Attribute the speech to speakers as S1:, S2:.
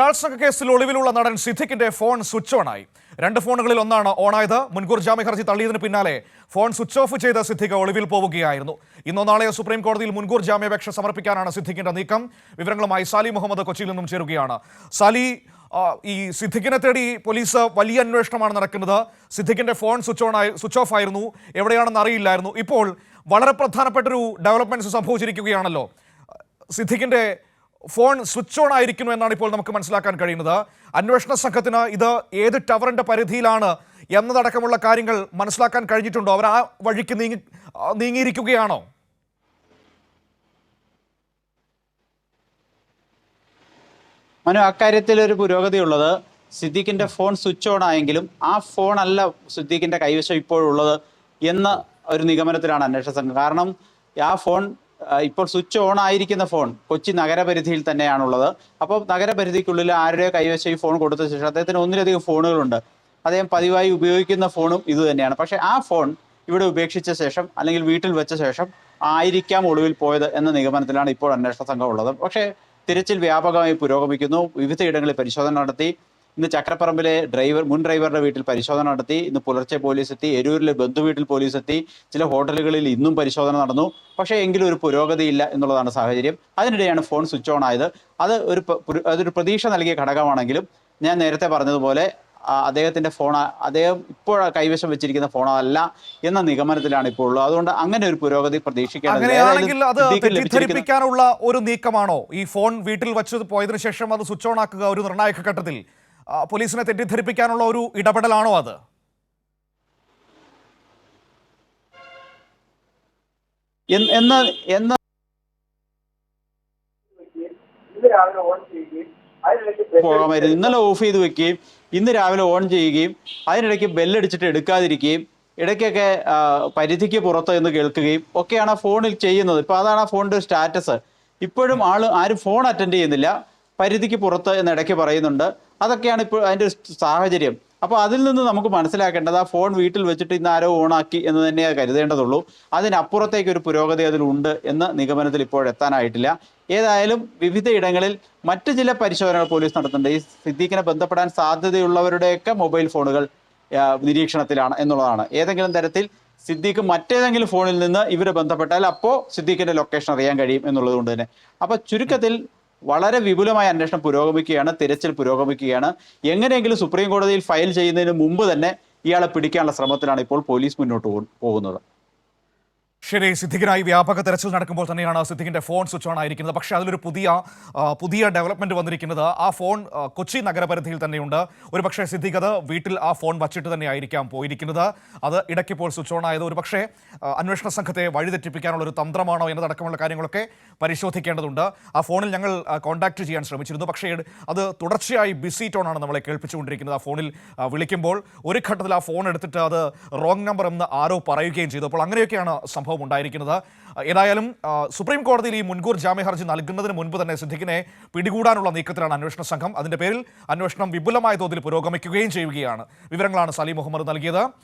S1: ബലാത്സംഗ കേസിൽ ഒളിവിലുള്ള നടൻ സിദ്ദിഖിന്റെ ഫോൺ സ്വിച്ച് ഓൺ ആയി. രണ്ട് ഫോണുകളിൽ ഒന്നാണ് ഓണായത്. മുൻകൂർ ജാമ്യ ഹർജി തള്ളിയതിന് പിന്നാലെ ഫോൺ സ്വിച്ച് ഓഫ് ചെയ്ത സിദ്ദിഖ് ഒളിവിൽ പോവുകയായിരുന്നു. ഇന്നോ നാളെയോ സുപ്രീം കോടതിയിൽ മുൻകൂർ ജാമ്യാപേക്ഷ സമർപ്പിക്കാനാണ് സിദ്ദിഖിന്റെ നീക്കം. വിവരങ്ങളുമായി സാലി മുഹമ്മദ് കൊച്ചിയിൽ നിന്നും ചേരുകയാണ്. സാലി, ഈ സിദ്ദിഖിനെ തേടി പോലീസ് വലിയ അന്വേഷണമാണ് നടക്കുന്നത്. സിദ്ദിഖിന്റെ ഫോൺ സ്വിച്ച് ഓഫ് ആയിരുന്നു, എവിടെയാണെന്ന് അറിയില്ലായിരുന്നു. ഇപ്പോൾ വളരെ പ്രധാനപ്പെട്ടൊരു ഡെവലപ്മെന്റ്സ് സംഭവിച്ചിരിക്കുകയാണല്ലോ. സിദ്ദിഖിന്റെ ഫോൺ സ്വിച്ച് ഓൺ ആയിരിക്കുന്നു എന്നാണ് ഇപ്പോൾ നമുക്ക് മനസ്സിലാക്കാൻ കഴിയുന്നത്. അന്വേഷണ സംഘത്തിന് ഇത് ഏത് ടവറിന്റെ പരിധിയിലാണ് എന്നതടക്കമുള്ള കാര്യങ്ങൾ മനസ്സിലാക്കാൻ കഴിഞ്ഞിട്ടുണ്ടോ? അവർ ആ വഴിക്ക് നീങ്ങിയിരിക്കുകയാണോ?
S2: മനു, അക്കാര്യത്തിൽ ഒരു പുരോഗതി ഉള്ളത്. സിദ്ദിഖിന്റെ ഫോൺ സ്വിച്ച് ഓൺ ആയെങ്കിലും ആ ഫോൺ അല്ല സിദ്ദിഖിന്റെ കൈവശം ഇപ്പോഴുള്ളത് എന്ന ഒരു നിഗമനത്തിലാണ് അന്വേഷണ സംഘം. കാരണം ആ ഫോൺ ഇപ്പോൾ സ്വിച്ച് ഓൺ ആയിരിക്കുന്ന ഫോൺ കൊച്ചി നഗരപരിധിയിൽ തന്നെയാണുള്ളത്. അപ്പോൾ നഗരപരിധിക്കുള്ളിൽ ആരുടെയോ കൈവശം ഈ ഫോൺ കൊടുത്ത ശേഷം അദ്ദേഹത്തിന് ഒന്നിലധികം ഫോണുകളുണ്ട്. അദ്ദേഹം പതിവായി ഉപയോഗിക്കുന്ന ഫോണും ഇത് തന്നെയാണ്. പക്ഷേ ആ ഫോൺ ഇവിടെ ഉപേക്ഷിച്ച ശേഷം അല്ലെങ്കിൽ വീട്ടിൽ വെച്ച ശേഷം ആയിരിക്കാം ഒളിവിൽ പോയത് എന്ന നിഗമനത്തിലാണ് ഇപ്പോൾ അന്വേഷണ സംഘം ഉള്ളത്. പക്ഷേ തിരച്ചിൽ വ്യാപകമായി പുരോഗമിക്കുന്നു. വിവിധയിടങ്ങളിൽ പരിശോധന നടത്തി. ഇന്ന് ചക്രപ്പറമ്പിലെ മുൻ ഡ്രൈവറുടെ വീട്ടിൽ പരിശോധന നടത്തി. ഇന്ന് പുലർച്ചെ പോലീസ് എത്തി. എരൂരിലെ ബന്ധുവീട്ടിൽ പോലീസ് എത്തി. ചില ഹോട്ടലുകളിൽ ഇന്നും പരിശോധന നടന്നു. പക്ഷേ എങ്കിലും ഒരു പുരോഗതിയില്ല എന്നുള്ളതാണ് സാഹചര്യം. അതിനിടെയാണ് ഫോൺ സ്വിച്ച് ഓൺ ആയത്. അതൊരു പ്രതീക്ഷ നൽകിയ ഘടകമാണെങ്കിലും ഞാൻ നേരത്തെ പറഞ്ഞതുപോലെ അദ്ദേഹത്തിന്റെ ഫോൺ അദ്ദേഹം ഇപ്പോൾ കൈവശം വെച്ചിരിക്കുന്ന ഫോൺ അല്ല എന്ന നിഗമനത്തിലാണ് ഇപ്പോൾ ഉള്ളത്. അതുകൊണ്ട് അങ്ങനെ ഒരു പുരോഗതി
S1: പ്രതീക്ഷിക്കാനുള്ള ഒരു നീക്കമാണോ ഈ ഫോൺ വീട്ടിൽ വെച്ച് പോയതിനു ശേഷം അത് സ്വിച്ച് ഓൺ ആക്കുക? ഒരു നിർണായക ഘട്ടത്തിൽ പോലീസിനെ തെറ്റിദ്ധരിപ്പിക്കാനുള്ള ഒരു ഇടപെടലാണോ അത്?
S2: ഇന്നലെ ഓഫ് ചെയ്ത് വെക്കുകയും ഇന്ന് രാവിലെ ഓൺ ചെയ്യുകയും അതിനിടയ്ക്ക് ബെല്ലടിച്ചിട്ട് എടുക്കാതിരിക്കുകയും ഇടയ്ക്കൊക്കെ പരിധിക്ക് പുറത്ത് എന്ന് കേൾക്കുകയും ഒക്കെയാണ് ആ ഫോണിൽ ചെയ്യുന്നത്. ഇപ്പൊ അതാണ് ആ ഫോണിന്റെ സ്റ്റാറ്റസ്. ഇപ്പോഴും ആരും ഫോൺ അറ്റൻഡ് ചെയ്യുന്നില്ല. പരിധിക്ക് പുറത്ത് എന്ന് ഇടയ്ക്ക് പറയുന്നുണ്ട്. അതൊക്കെയാണ് ഇപ്പോൾ അതിന്റെ സാഹചര്യം. അപ്പോൾ അതിൽ നിന്ന് നമുക്ക് മനസ്സിലാക്കേണ്ടത് ആ ഫോൺ വീട്ടിൽ വെച്ചിട്ട് ഇന്ന് ആരോ ഓണാക്കി എന്ന് തന്നെ കരുതേണ്ടതുള്ളൂ. അതിനപ്പുറത്തേക്ക് ഒരു പുരോഗതി അതിലുണ്ട് എന്ന നിഗമനത്തിൽ ഇപ്പോഴെത്താനായിട്ടില്ല. ഏതായാലും വിവിധ ഇടങ്ങളിൽ മറ്റു ചില പരിശോധനകൾ പോലീസ് നടത്തുന്നുണ്ട്. ഈ സിദ്ദീഖിനെ ബന്ധപ്പെടാൻ സാധ്യതയുള്ളവരുടെയൊക്കെ മൊബൈൽ ഫോണുകൾ നിരീക്ഷണത്തിലാണ് എന്നുള്ളതാണ്. ഏതെങ്കിലും തരത്തിൽ സിദ്ദീഖ് മറ്റേതെങ്കിലും ഫോണിൽ നിന്ന് ഇവരെ ബന്ധപ്പെട്ടാൽ അപ്പോൾ സിദ്ദീഖിന്റെ ലൊക്കേഷൻ അറിയാൻ കഴിയും എന്നുള്ളത് കൊണ്ട് തന്നെ. അപ്പൊ ചുരുക്കത്തിൽ വളരെ വിപുലമായ അന്വേഷണം പുരോഗമിക്കുകയാണ്. തിരച്ചിൽ പുരോഗമിക്കുകയാണ്. എങ്ങനെയെങ്കിലും സുപ്രീം കോടതിയിൽ ഫയൽ ചെയ്യുന്നതിന് മുമ്പ് തന്നെ ഇയാളെ പിടിക്കാനുള്ള ശ്രമത്തിലാണ് ഇപ്പോൾ പോലീസ് മുന്നോട്ട് പോകുന്നത്.
S1: ശരി, സിദ്ദിഖിനായി വ്യാപക തെരച്ചിൽ നടക്കുമ്പോൾ തന്നെയാണ് സിദ്ദിഖിന്റെ ഫോൺ സ്വിച്ച് ഓൺ ആയിരിക്കുന്നത്. പക്ഷേ അതിലൊരു പുതിയ ഡെവലപ്മെന്റ് വന്നിരിക്കുന്നത്. ആ ഫോൺ കൊച്ചി നഗരപരിധിയിൽ തന്നെയുണ്ട്. ഒരു പക്ഷേ സിദ്ദിഖ് അത് വീട്ടിൽ ആ ഫോൺ വച്ചിട്ട് തന്നെ ആയിരിക്കാം പോയിരിക്കുന്നത്. അത് ഇടയ്ക്കിപ്പോൾ സ്വിച്ച് ഓൺ ആയത് ഒരു പക്ഷേ അന്വേഷണ സംഘത്തെ വഴിതെറ്റിപ്പിക്കാനുള്ള ഒരു തന്ത്രമാണോ എന്നതടക്കമുള്ള കാര്യങ്ങളൊക്കെ പരിശോധിക്കേണ്ടതുണ്ട്. ആ ഫോണിൽ ഞങ്ങൾ കോൺടാക്ട് ചെയ്യാൻ ശ്രമിച്ചിരുന്നു. പക്ഷേ അത് തുടർച്ചയായി ബിസി ടോണാണ് നമ്മളെ കേൾപ്പിച്ചുകൊണ്ടിരിക്കുന്നത്. ആ ഫോണിൽ വിളിക്കുമ്പോൾ ഒരു ഘട്ടത്തിൽ ആ ഫോൺ എടുത്തിട്ട് അത് റോങ് നമ്പർ എന്ന് ആരോ പറയുകയും ചെയ്തു. അപ്പോൾ അങ്ങനെയൊക്കെയാണ് സംഭവം ഉണ്ടായിരിക്കുന്നത്. ഏതായാലും സുപ്രീം കോടതിയിൽ ഈ മുൻകൂർ ജാമ്യ ഹർജി നൽകുന്നതിന് മുൻപ് തന്നെ സിദ്ദിഖിനെ പിടികൂടാനുള്ള നീക്കത്തിലാണ് അന്വേഷണ സംഘം. അതിന്റെ പേരിൽ അന്വേഷണം വിപുലമായ തോതിൽ പുരോഗമിക്കുകയും ചെയ്യുകയാണ്. വിവരങ്ങളാണ് സാലി മുഹമ്മദ് നൽകിയത്.